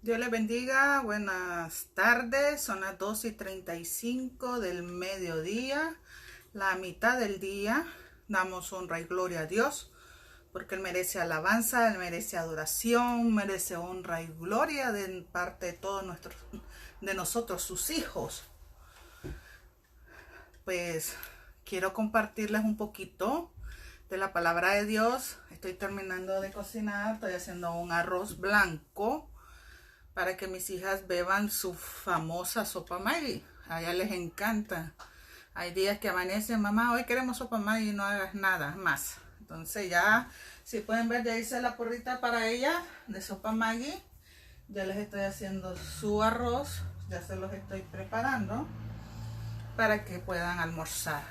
Dios les bendiga, buenas tardes, son las 2:35 del mediodía, la mitad del día. Damos honra y gloria a Dios, porque Él merece alabanza, Él merece adoración, merece honra y gloria de parte de de nosotros, sus hijos. Pues quiero compartirles un poquito de la palabra de Dios. Estoy terminando de cocinar, estoy haciendo un arroz blanco para que mis hijas beban su famosa sopa Maggi. A ellas les encanta. Hay días que amanecen, mamá, hoy queremos sopa Maggi y no hagas nada más. Entonces ya, si pueden ver, ya hice la porrita para ellas de sopa Maggi. Ya les estoy haciendo su arroz, ya se los estoy preparando para que puedan almorzar.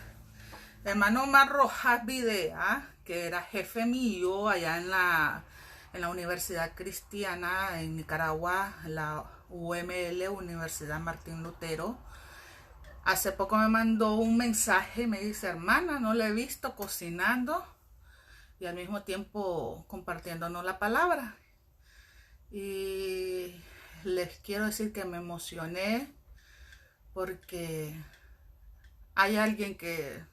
El hermano Omar Rojas Videa, que era jefe mío allá en la Universidad Cristiana en Nicaragua, la UML, Universidad Martín Lutero, hace poco me mandó un mensaje y me dice: hermana, no le he visto cocinando y al mismo tiempo compartiéndonos la palabra. Y les quiero decir que me emocioné porque hay alguien que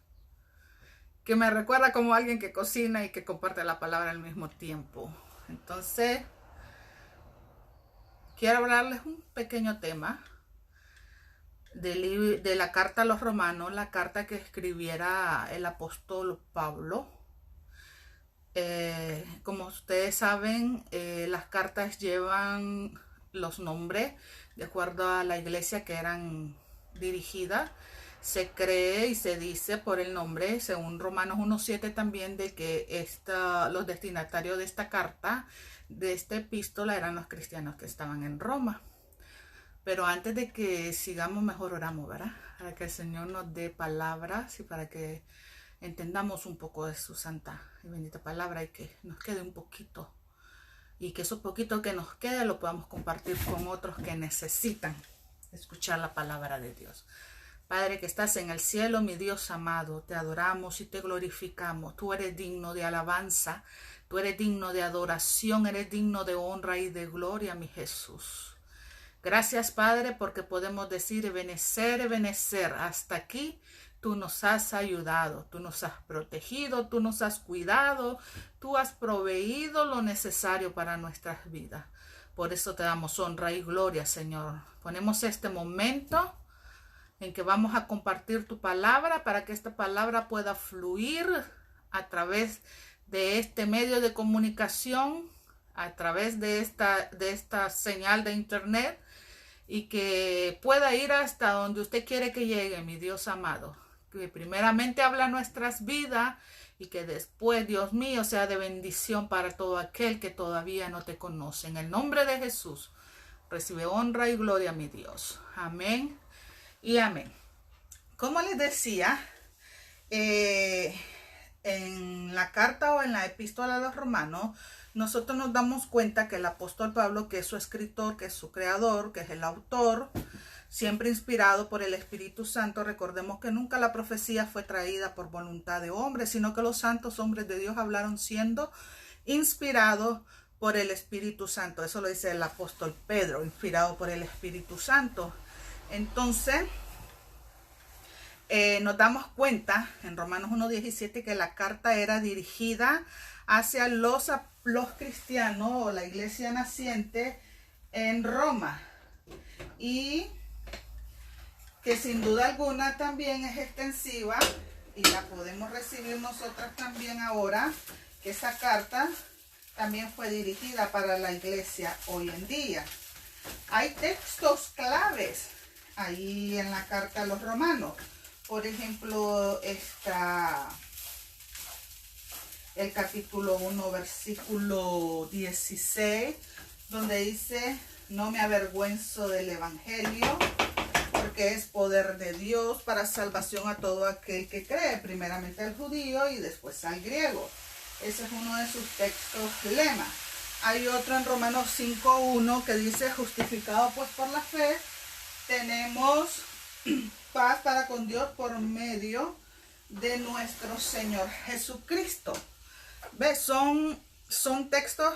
me recuerda como alguien que cocina y que comparte la palabra al mismo tiempo. Entonces, quiero hablarles un pequeño tema de la carta a los romanos, la carta que escribiera el apóstol Pablo. Como ustedes saben, las cartas llevan los nombres de acuerdo a la iglesia que eran dirigidas. Se cree y se dice por el nombre, según Romanos 1:7 también, de que los destinatarios de esta carta, de esta epístola, eran los cristianos que estaban en Roma. Pero antes de que sigamos, mejor oramos, ¿verdad? Para que el Señor nos dé palabras y para que entendamos un poco de su santa y bendita palabra y que nos quede un poquito. Y que eso poquito que nos quede lo podamos compartir con otros que necesitan escuchar la palabra de Dios. Padre que estás en el cielo, mi Dios amado, te adoramos y te glorificamos. Tú eres digno de alabanza, tú eres digno de adoración, eres digno de honra y de gloria, mi Jesús. Gracias, Padre, porque podemos decir: Ebenezer, Ebenezer, hasta aquí tú nos has ayudado, tú nos has protegido, tú nos has cuidado, tú has proveído lo necesario para nuestras vidas. Por eso te damos honra y gloria, Señor. Ponemos este momento en que vamos a compartir tu palabra para que esta palabra pueda fluir a través de este medio de comunicación, a través de esta señal de internet, y que pueda ir hasta donde usted quiere que llegue, mi Dios amado. Que primeramente habla nuestras vidas y que después, Dios mío, sea de bendición para todo aquel que todavía no te conoce. En el nombre de Jesús, recibe honra y gloria, mi Dios. Amén y amén. Como les decía, en la carta o en la epístola a los romanos, nosotros nos damos cuenta que el apóstol Pablo, que es su escritor, que es su creador, que es el autor, siempre inspirado por el Espíritu Santo. Recordemos que nunca la profecía fue traída por voluntad de hombres, sino que los santos hombres de Dios hablaron siendo inspirados por el Espíritu Santo. Eso lo dice el apóstol Pedro, inspirado por el Espíritu Santo. Entonces, nos damos cuenta en Romanos 1:17 que la carta era dirigida hacia los cristianos o la iglesia naciente en Roma, y que sin duda alguna también es extensiva y la podemos recibir nosotras también ahora, que esa carta también fue dirigida para la iglesia hoy en día. Hay textos claves ahí en la carta a los romanos. Por ejemplo, está el capítulo 1, versículo 16, donde dice: no me avergüenzo del evangelio, porque es poder de Dios para salvación a todo aquel que cree, primeramente al judío y después al griego. Ese es uno de sus textos lema. Hay otro en Romanos 5:1 que dice: justificado pues por la fe, tenemos paz para con Dios por medio de nuestro Señor Jesucristo. ¿Ves? Son textos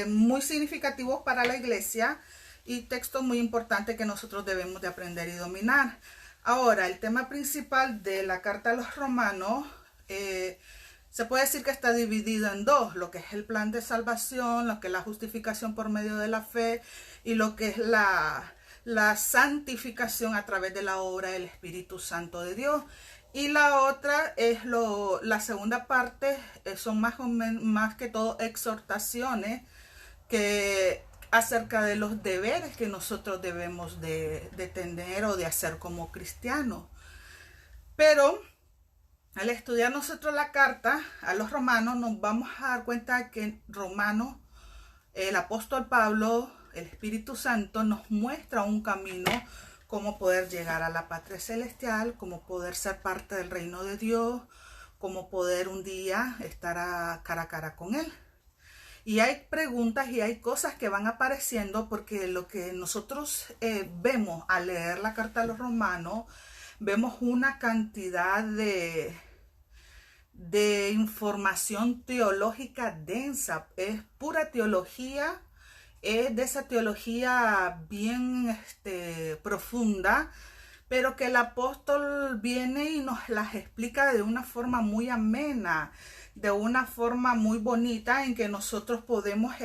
muy significativos para la iglesia, y textos muy importantes que nosotros debemos de aprender y dominar. Ahora, el tema principal de la carta a los romanos, se puede decir que está dividido en dos, lo que es el plan de salvación, lo que es la justificación por medio de la fe y lo que es la santificación a través de la obra del Espíritu Santo de Dios. Y la otra es la segunda parte, son más que todo exhortaciones que acerca de los deberes que nosotros debemos de tener o de hacer como cristianos. Pero al estudiar nosotros la carta a los romanos, nos vamos a dar cuenta que en Romanos, el apóstol Pablo, el Espíritu Santo, nos muestra un camino cómo poder llegar a la patria celestial, cómo poder ser parte del reino de Dios, cómo poder un día estar cara a cara con Él. Y hay preguntas y hay cosas que van apareciendo porque lo que nosotros vemos al leer la carta a los romanos, vemos una cantidad de información teológica densa. Es pura teología, es de esa teología bien profunda, pero que el apóstol viene y nos las explica de una forma muy amena, de una forma muy bonita en que nosotros podemos,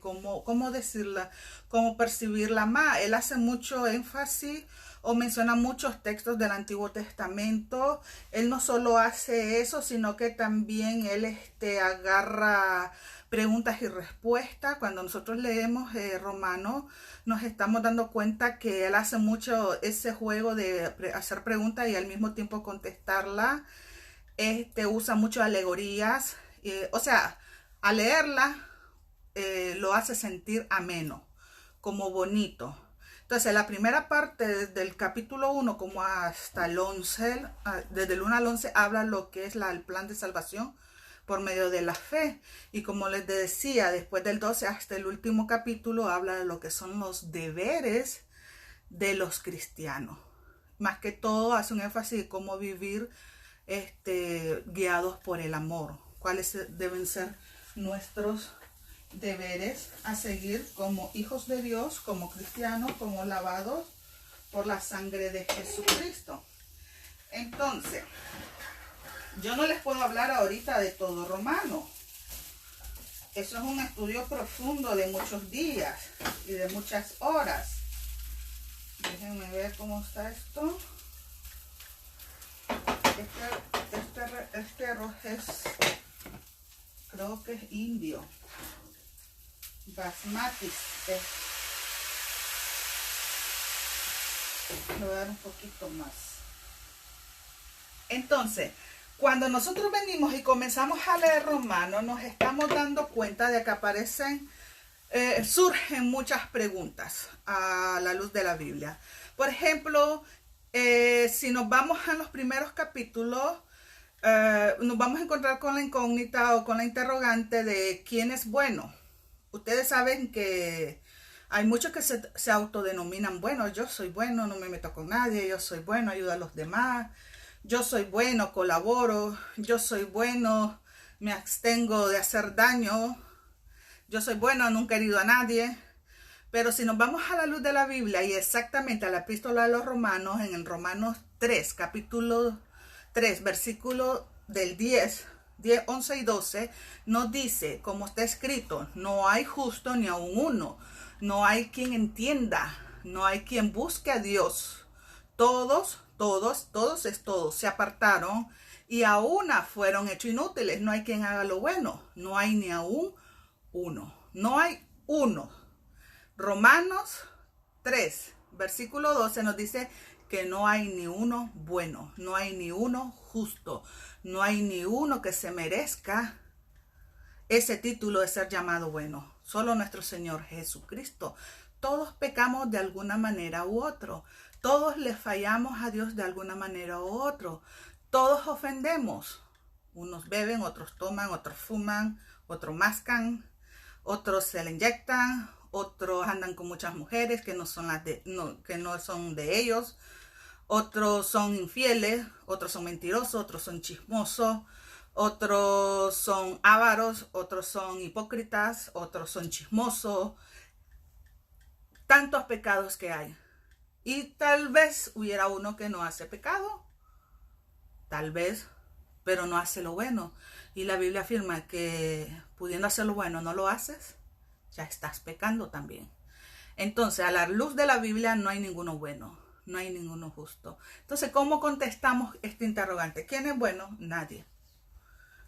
¿cómo decirla? Cómo percibirla más. Él hace mucho énfasis o menciona muchos textos del Antiguo Testamento. Él no solo hace eso, sino que también él agarra preguntas y respuestas. Cuando nosotros leemos Romanos, nos estamos dando cuenta que él hace mucho ese juego de hacer preguntas y al mismo tiempo contestarla. Usa mucho alegorías, o sea, al leerla lo hace sentir ameno, como bonito. Entonces, la primera parte desde el capítulo 1 como hasta el 11, desde el 1 al 11, habla lo que es el plan de salvación por medio de la fe. Y como les decía, después del 12 hasta el último capítulo habla de lo que son los deberes de los cristianos. Más que todo hace un énfasis de cómo vivir guiados por el amor. ¿Cuáles deben ser nuestros deberes a seguir como hijos de Dios, como cristianos, como lavados por la sangre de Jesucristo? Entonces, yo no les puedo hablar ahorita de todo Romano. Eso es un estudio profundo de muchos días y de muchas horas. Déjenme ver cómo está esto. Este arroz creo que es indio, basmati. Le voy a dar un poquito más. Entonces, cuando nosotros venimos y comenzamos a leer Romanos, nos estamos dando cuenta de que surgen muchas preguntas a la luz de la Biblia. Por ejemplo, si nos vamos a los primeros capítulos, nos vamos a encontrar con la incógnita o con la interrogante de quién es bueno. Ustedes saben que hay muchos que se autodenominan buenos. Yo soy bueno, no me meto con nadie. Yo soy bueno, ayudo a los demás. Yo soy bueno, colaboro. Yo soy bueno, me abstengo de hacer daño. Yo soy bueno, nunca he herido a nadie. Pero si nos vamos a la luz de la Biblia y exactamente a la epístola de los Romanos, en el Romanos 3, capítulo 3, versículo del 10, 11 y 12, nos dice, como está escrito, no hay justo ni aun uno, no hay quien entienda, no hay quien busque a Dios. Todos se apartaron y a una fueron hechos inútiles. No hay quien haga lo bueno, no hay ni aun uno, no hay uno. Romanos 3, versículo 12 nos dice que no hay ni uno bueno, no hay ni uno justo, no hay ni uno que se merezca ese título de ser llamado bueno. Solo nuestro Señor Jesucristo. Todos pecamos de alguna manera u otro. Todos le fallamos a Dios de alguna manera u otro. Todos ofendemos. Unos beben, otros toman, otros fuman, otros mascan, otros se le inyectan, otros andan con muchas mujeres que no son que no son de ellos, otros son infieles, otros son mentirosos, otros son chismosos, otros son ávaros, otros son hipócritas, otros son chismosos. tantos pecados que hay. Y tal vez hubiera uno que no hace pecado, tal vez, pero no hace lo bueno. Y la Biblia afirma que pudiendo hacer lo bueno no lo haces, ya estás pecando también. Entonces, a la luz de la Biblia no hay ninguno bueno, no hay ninguno justo. Entonces, ¿cómo contestamos este interrogante? ¿Quién es bueno? Nadie.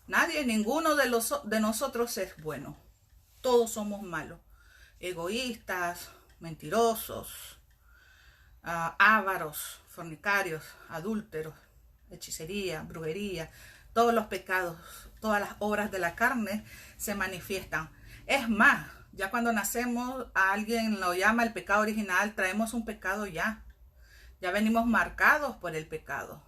Nadie, ninguno de nosotros es bueno. Todos somos malos. Egoístas, mentirosos, ávaros, fornicarios, adúlteros, hechicería, brujería, todos los pecados, todas las obras de la carne se manifiestan. Es más, ya cuando nacemos, a alguien lo llama el pecado original, traemos un pecado ya. Ya venimos marcados por el pecado.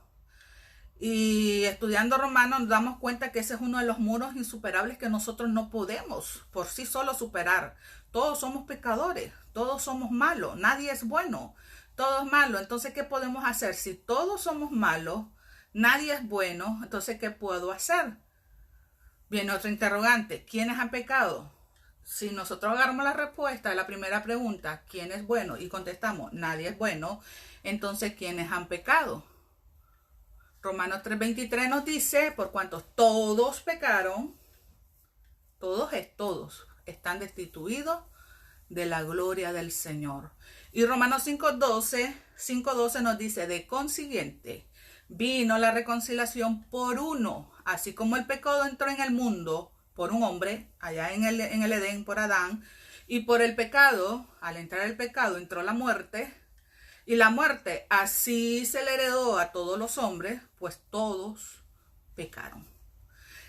Y estudiando Romanos nos damos cuenta que ese es uno de los muros insuperables que nosotros no podemos por sí solos superar. Todos somos pecadores, todos somos malos, nadie es bueno, todo es malo. Entonces, ¿qué podemos hacer? Si todos somos malos, nadie es bueno, entonces, ¿qué puedo hacer? Viene otro interrogante, ¿quiénes han pecado? Si nosotros agarramos la respuesta a la primera pregunta, ¿quién es bueno? Y contestamos, nadie es bueno, entonces, ¿quiénes han pecado? Romanos 3:23 nos dice, por cuanto todos pecaron, todos están destituidos de la gloria del Señor. Y Romanos 5:12 nos dice, de consiguiente, vino la reconciliación por uno, así como el pecado entró en el mundo por un hombre, allá en el Edén, por Adán, y por el pecado, al entrar el pecado, entró la muerte, y la muerte así se le heredó a todos los hombres, pues todos pecaron.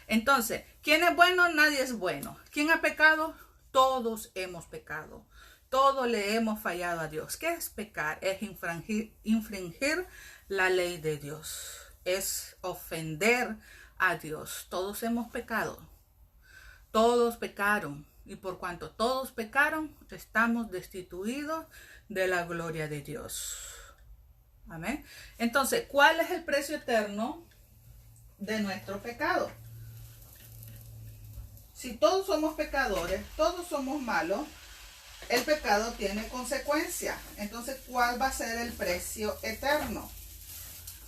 Entonces, ¿quién es bueno? Nadie es bueno. ¿Quién ha pecado? Todos hemos pecado. Todos le hemos fallado a Dios. ¿Qué es pecar? Es infringir la ley de Dios. Es ofender a Dios. Todos hemos pecado. Todos pecaron. Y por cuanto todos pecaron, estamos destituidos de la gloria de Dios. Amén. Entonces, ¿cuál es el precio eterno de nuestro pecado? Si todos somos pecadores, todos somos malos, el pecado tiene consecuencias. Entonces, ¿cuál va a ser el precio eterno?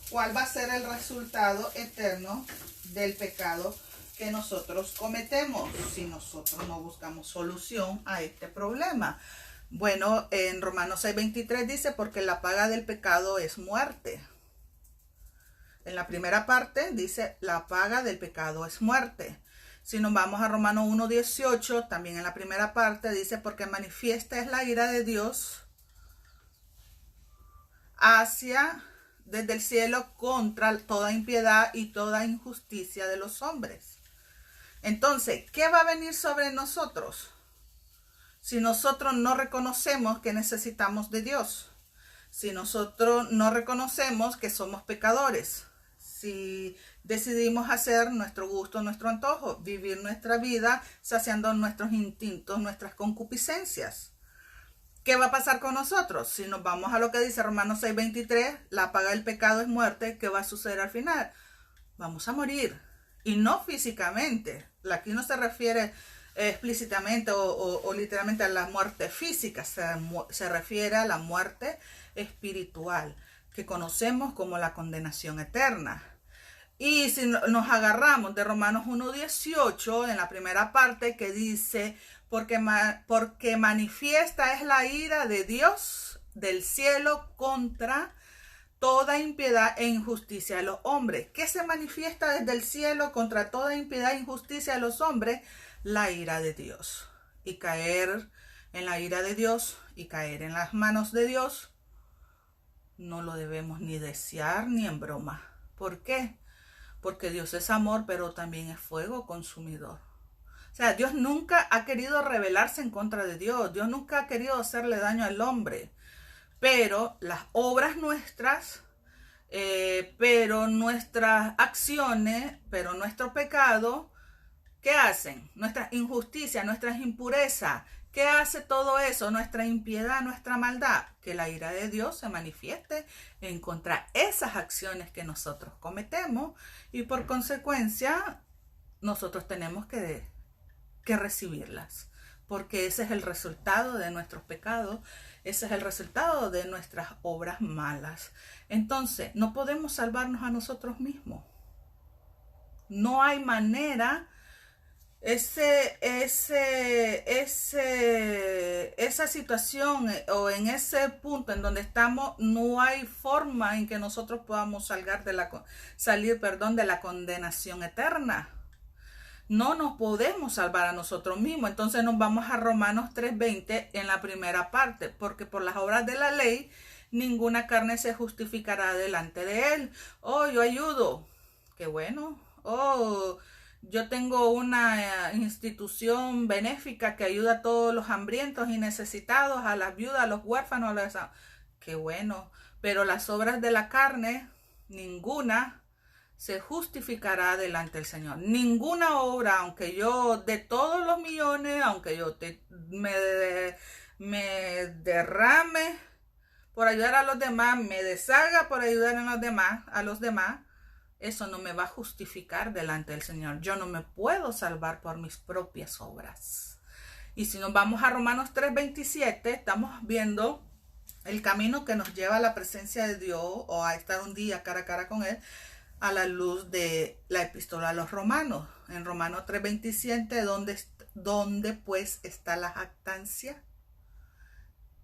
¿Cuál va a ser el resultado eterno del pecado que nosotros cometemos si nosotros no buscamos solución a este problema? Bueno, en Romanos 6:23 dice, porque la paga del pecado es muerte. En la primera parte dice, la paga del pecado es muerte. Si nos vamos a Romanos 1:18, también en la primera parte dice, porque manifiesta es la ira de Dios desde el cielo contra toda impiedad y toda injusticia de los hombres. Entonces, ¿qué va a venir sobre nosotros? Si nosotros no reconocemos que necesitamos de Dios, si nosotros no reconocemos que somos pecadores, si decidimos hacer nuestro gusto, nuestro antojo, vivir nuestra vida saciando nuestros instintos, nuestras concupiscencias, ¿qué va a pasar con nosotros? Si nos vamos a lo que dice Romanos 6:23, la paga del pecado es muerte, ¿qué va a suceder al final? Vamos a morir, y no físicamente. Aquí no se refiere explícitamente o literalmente a la muerte física, se refiere a la muerte espiritual, que conocemos como la condenación eterna. Y si nos agarramos de Romanos 1:18, en la primera parte que dice, porque manifiesta es la ira de Dios del cielo contra toda impiedad e injusticia de los hombres. ¿Qué se manifiesta desde el cielo contra toda impiedad e injusticia de los hombres? La ira de Dios. Y caer en la ira de Dios y caer en las manos de Dios no lo debemos ni desear ni en broma. ¿Por qué? Porque Dios es amor, pero también es fuego consumidor. O sea, Dios nunca ha querido rebelarse en contra de Dios. Dios nunca ha querido hacerle daño al hombre. Pero las obras nuestras, pero nuestras acciones, pero nuestro pecado, ¿qué hacen? Nuestras injusticias, nuestras impurezas. ¿Qué hace todo eso? Nuestra impiedad, nuestra maldad. Que la ira de Dios se manifieste en contra de esas acciones que nosotros cometemos y por consecuencia nosotros tenemos que recibirlas. porque ese es el resultado de nuestros pecados, ese es el resultado de nuestras obras malas. Entonces, no podemos salvarnos a nosotros mismos. No hay manera. Esa situación o en ese punto en donde estamos, no hay forma en que nosotros podamos salir de la condenación eterna. No nos podemos salvar a nosotros mismos. Entonces nos vamos a Romanos 3:20 en la primera parte, porque por las obras de la ley ninguna carne se justificará delante de él. Oh, yo ayudo. Qué bueno. Oh, yo tengo una institución benéfica que ayuda a todos los hambrientos y necesitados, a las viudas, a los huérfanos, qué bueno. Pero las obras de la carne, ninguna se justificará delante del Señor. Ninguna obra, aunque yo de todos los millones, aunque yo me derrame por ayudar a los demás, me deshaga por ayudar a los demás, eso no me va a justificar delante del Señor. Yo no me puedo salvar por mis propias obras. Y si nos vamos a Romanos 3:27, estamos viendo el camino que nos lleva a la presencia de Dios o a estar un día cara a cara con Él a la luz de la epístola a los Romanos. En Romanos 3:27, ¿dónde pues está la jactancia?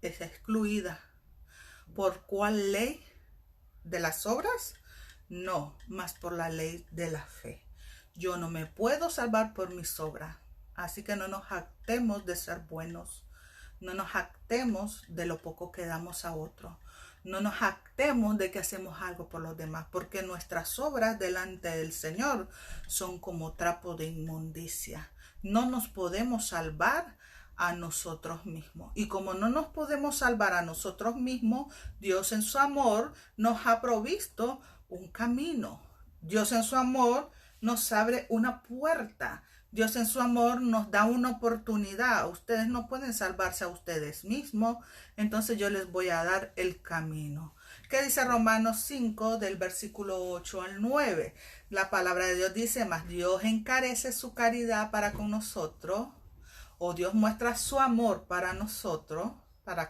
Es excluida. ¿Por cuál ley? ¿De las obras? No, más por la ley de la fe. Yo no me puedo salvar por mis obras. Así que no nos jactemos de ser buenos. No nos jactemos de lo poco que damos a otros. No nos jactemos de que hacemos algo por los demás, porque nuestras obras delante del Señor son como trapo de inmundicia. No nos podemos salvar a nosotros mismos. Y como no nos podemos salvar a nosotros mismos, Dios en su amor nos ha provisto un camino. Dios en su amor nos abre una puerta. Dios en su amor nos da una oportunidad. Ustedes no pueden salvarse a ustedes mismos. Entonces yo les voy a dar el camino. ¿Qué dice Romanos 5 del versículo 8 al 9? La palabra de Dios dice, mas Dios encarece su caridad para con nosotros, o Dios muestra su amor para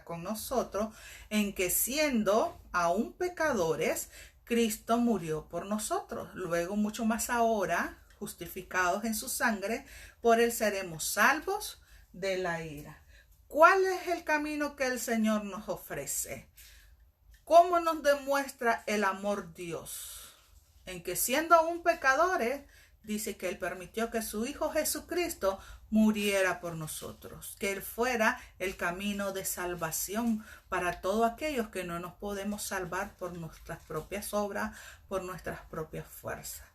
con nosotros, en que siendo aún pecadores, Cristo murió por nosotros. Luego, mucho más ahora, justificados en su sangre, por él seremos salvos de la ira. ¿Cuál es el camino que el Señor nos ofrece? ¿Cómo nos demuestra el amor Dios? En que siendo aún pecadores, dice que él permitió que su Hijo Jesucristo muriera por nosotros, que él fuera el camino de salvación para todos aquellos que no nos podemos salvar por nuestras propias obras, por nuestras propias fuerzas.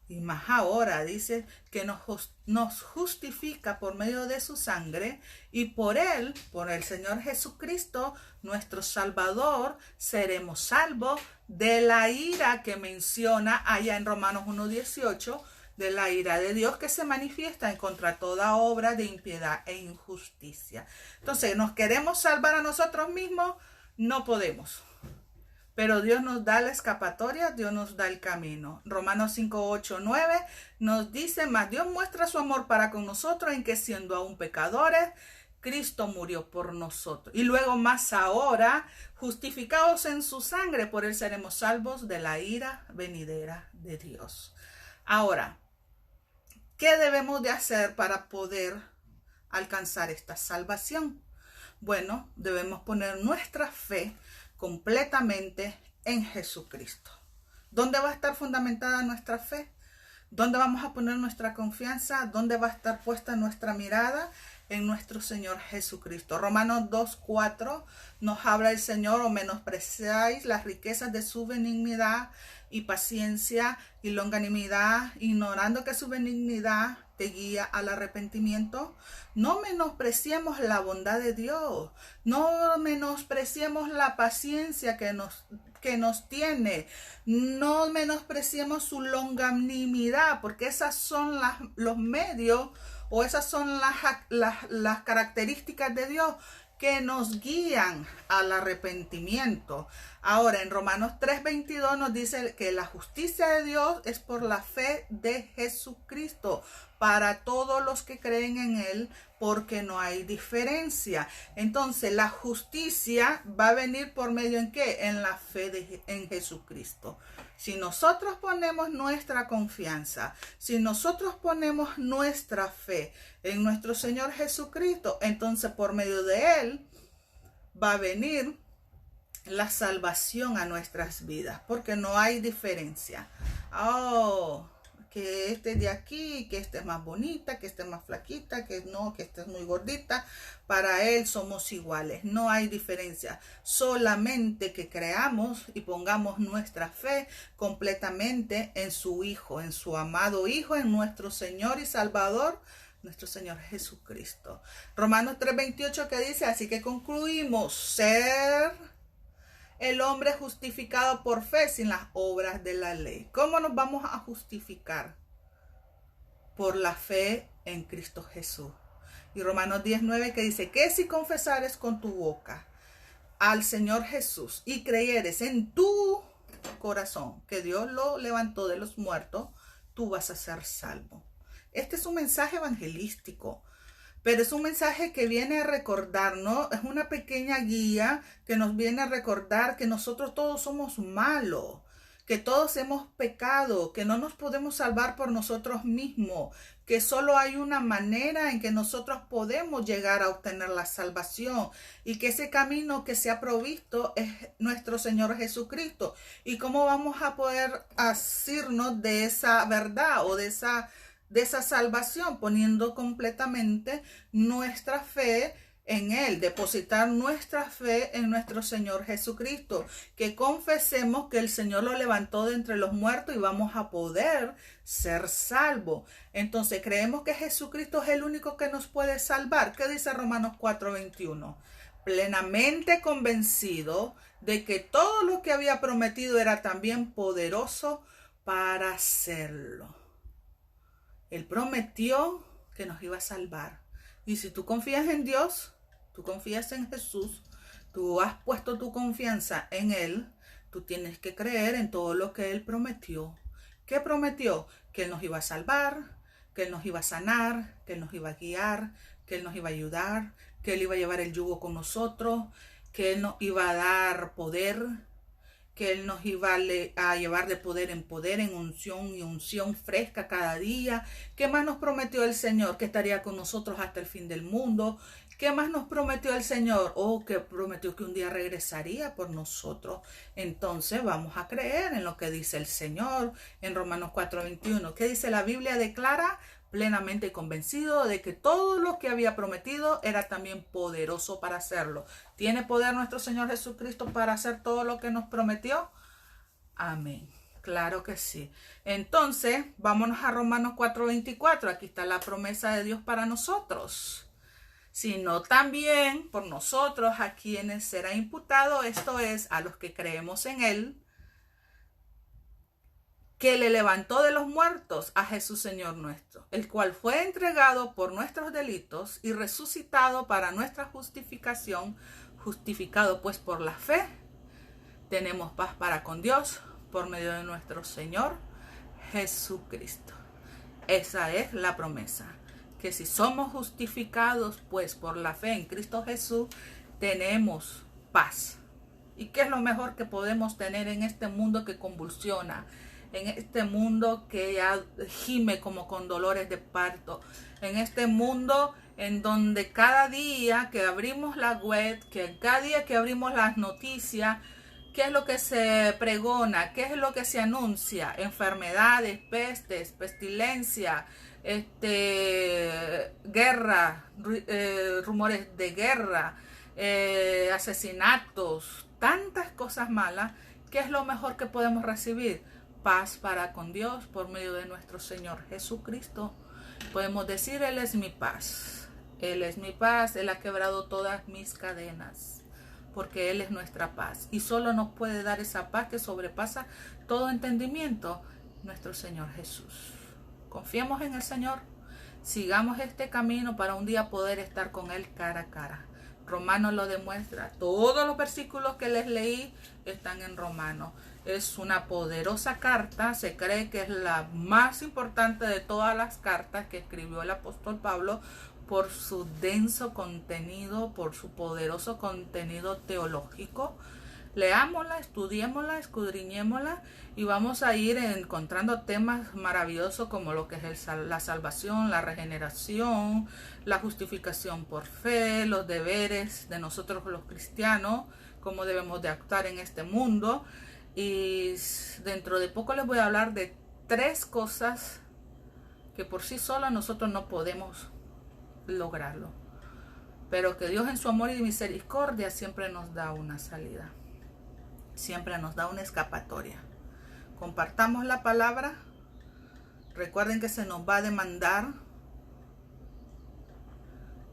Y más ahora dice que nos justifica por medio de su sangre, y por él, por el Señor Jesucristo, nuestro Salvador, seremos salvos de la ira que menciona allá en Romanos 1:18, de la ira de Dios que se manifiesta en contra toda obra de impiedad e injusticia. Entonces, ¿nos queremos salvar a nosotros mismos? No podemos. Pero Dios nos da la escapatoria, Dios nos da el camino. Romanos 5, 8, 9 nos dice, mas Dios muestra su amor para con nosotros en que siendo aún pecadores, Cristo murió por nosotros. Y luego más ahora, justificados en su sangre, por él seremos salvos de la ira venidera de Dios. Ahora, ¿qué debemos de hacer para poder alcanzar esta salvación? Bueno, debemos poner nuestra fe completamente en Jesucristo. ¿Dónde va a estar fundamentada nuestra fe? ¿Dónde vamos a poner nuestra confianza? ¿Dónde va a estar puesta nuestra mirada? En nuestro Señor Jesucristo. Romanos 2:4 nos habla el Señor, o menospreciáis las riquezas de su benignidad y paciencia y longanimidad, ignorando que su benignidad te guía al arrepentimiento. No menospreciemos la bondad de Dios, no menospreciemos la paciencia que nos tiene, no menospreciemos su longanimidad, porque esas son los medios, o esas son las características de Dios, que nos guían al arrepentimiento. Ahora, en Romanos 3:22 nos dice que la justicia de Dios es por la fe de Jesucristo para todos los que creen en Él, porque no hay diferencia. Entonces, la justicia va a venir por medio ¿en qué? En la fe en Jesucristo. Si nosotros ponemos nuestra confianza, si nosotros ponemos nuestra fe en nuestro Señor Jesucristo, entonces por medio de Él va a venir la salvación a nuestras vidas, porque no hay diferencia. Que este de aquí, que este es más bonita, que este es más flaquita, que no, que este es muy gordita. Para Él somos iguales, no hay diferencia. Solamente que creamos y pongamos nuestra fe completamente en su Hijo, en su amado Hijo, en nuestro Señor y Salvador, nuestro Señor Jesucristo. Romanos 3:28 que dice, así que concluimos ser el hombre justificado por fe sin las obras de la ley. ¿Cómo nos vamos a justificar? Por la fe en Cristo Jesús. Y Romanos 10:9 que dice que si confesares con tu boca al Señor Jesús y creyeres en tu corazón que Dios lo levantó de los muertos, tú vas a ser salvo. Este es un mensaje evangelístico, pero es un mensaje que viene a recordarnos, es una pequeña guía que nos viene a recordar que nosotros todos somos malos, que todos hemos pecado, que no nos podemos salvar por nosotros mismos, que solo hay una manera en que nosotros podemos llegar a obtener la salvación y que ese camino que se ha provisto es nuestro Señor Jesucristo. ¿Y cómo vamos a poder asirnos de esa verdad o de esa salvación? Poniendo completamente nuestra fe en Él, depositar nuestra fe en nuestro Señor Jesucristo, que confesemos que el Señor lo levantó de entre los muertos y vamos a poder ser salvos. Entonces creemos que Jesucristo es el único que nos puede salvar. ¿Qué dice Romanos 4:21? Plenamente convencido de que todo lo que había prometido era también poderoso para hacerlo. Él prometió que nos iba a salvar. Y si tú confías en Dios, tú confías en Jesús, tú has puesto tu confianza en Él, tú tienes que creer en todo lo que Él prometió. ¿Qué prometió? Que Él nos iba a salvar, que Él nos iba a sanar, que Él nos iba a guiar, que Él nos iba a ayudar, que Él iba a llevar el yugo con nosotros, que Él nos iba a dar poder, que Él nos iba a llevar de poder, en unción y unción fresca cada día. ¿Qué más nos prometió el Señor? Que estaría con nosotros hasta el fin del mundo. ¿Qué más nos prometió el Señor? Que prometió que un día regresaría por nosotros. Entonces vamos a creer en lo que dice el Señor en Romanos 4:21. ¿Qué dice la Biblia? Declara plenamente convencido de que todo lo que había prometido era también poderoso para hacerlo. ¿Tiene poder nuestro Señor Jesucristo para hacer todo lo que nos prometió? Amén. Claro que sí. Entonces, vámonos a Romanos 4:24. Aquí está la promesa de Dios para nosotros. Sino también por nosotros a quienes será imputado, esto es, a los que creemos en Él, que le levantó de los muertos a Jesús Señor nuestro, el cual fue entregado por nuestros delitos y resucitado para nuestra justificación. Justificado pues por la fe, tenemos paz para con Dios por medio de nuestro Señor Jesucristo. Esa es la promesa, que si somos justificados pues por la fe en Cristo Jesús, tenemos paz. ¿Y qué es lo mejor que podemos tener en este mundo que convulsiona? En este mundo que ya gime como con dolores de parto, en este mundo en donde cada día que abrimos la web, que cada día que abrimos las noticias, ¿qué es lo que se pregona? ¿Qué es lo que se anuncia? Enfermedades, pestes, pestilencia, guerra, rumores de guerra, asesinatos, tantas cosas malas. ¿Qué es lo mejor que podemos recibir? Paz para con Dios por medio de nuestro Señor Jesucristo. Podemos decir, Él es mi paz. Él es mi paz. Él ha quebrado todas mis cadenas, porque Él es nuestra paz. Y solo nos puede dar esa paz que sobrepasa todo entendimiento, nuestro Señor Jesús. Confiemos en el Señor. Sigamos este camino para un día poder estar con Él cara a cara. Romanos lo demuestra. Todos los versículos que les leí están en Romanos. Es una poderosa carta, se cree que es la más importante de todas las cartas que escribió el apóstol Pablo por su denso contenido, por su poderoso contenido teológico. Leámosla, estudiémosla, escudriñémosla y vamos a ir encontrando temas maravillosos como lo que es la salvación, la regeneración, la justificación por fe, los deberes de nosotros los cristianos, cómo debemos de actuar en este mundo. Y dentro de poco les voy a hablar de 3 cosas que por sí solas nosotros no podemos lograrlo, pero que Dios en su amor y misericordia siempre nos da una salida, siempre nos da una escapatoria. Compartamos la palabra. Recuerden que se nos va a demandar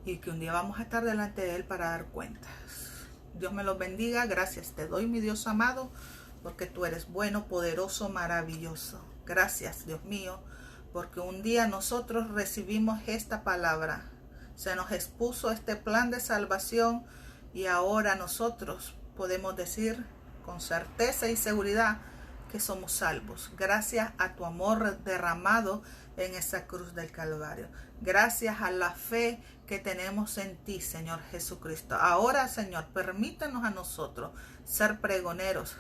y que un día vamos a estar delante de Él para dar cuentas. Dios me los bendiga. Gracias te doy, mi Dios amado, porque tú eres bueno, poderoso, maravilloso. Gracias, Dios mío, porque un día nosotros recibimos esta palabra. Se nos expuso este plan de salvación y ahora nosotros podemos decir con certeza y seguridad que somos salvos. Gracias a tu amor derramado en esa cruz del Calvario. Gracias a la fe que tenemos en ti, Señor Jesucristo. Ahora, Señor, permítanos a nosotros ser pregoneros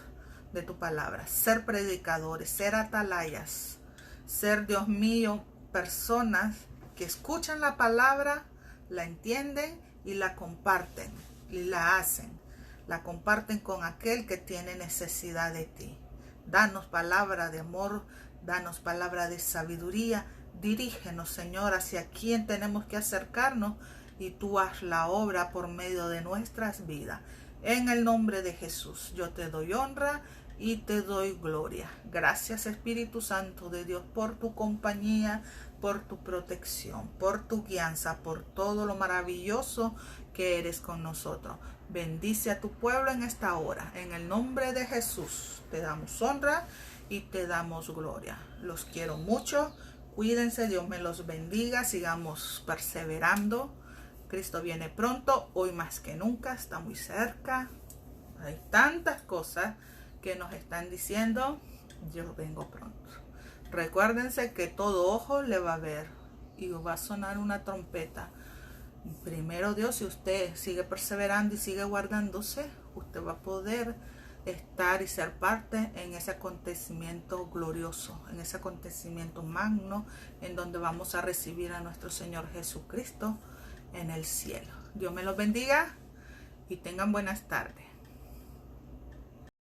de tu palabra, ser predicadores, ser atalayas, ser, Dios mío, personas que escuchan la palabra, la entienden y la comparten y la hacen. La comparten con aquel que tiene necesidad de ti. Danos palabra de amor, danos palabra de sabiduría. Dirígenos, Señor, hacia quién tenemos que acercarnos y tú haz la obra por medio de nuestras vidas. En el nombre de Jesús, yo te doy honra y te doy gloria. Gracias, Espíritu Santo de Dios, por tu compañía, por tu protección, por tu guianza, por todo lo maravilloso que eres con nosotros. Bendice a tu pueblo en esta hora. En el nombre de Jesús te damos honra y te damos gloria. Los quiero mucho. Cuídense, Dios me los bendiga. Sigamos perseverando. Cristo viene pronto, hoy más que nunca, está muy cerca. Hay tantas cosas que nos están diciendo, yo vengo pronto. Recuérdense que todo ojo le va a ver y va a sonar una trompeta. Primero Dios, si usted sigue perseverando y sigue guardándose, usted va a poder estar y ser parte en ese acontecimiento glorioso, en ese acontecimiento magno, en donde vamos a recibir a nuestro Señor Jesucristo en el cielo. Dios me los bendiga y tengan buenas tardes.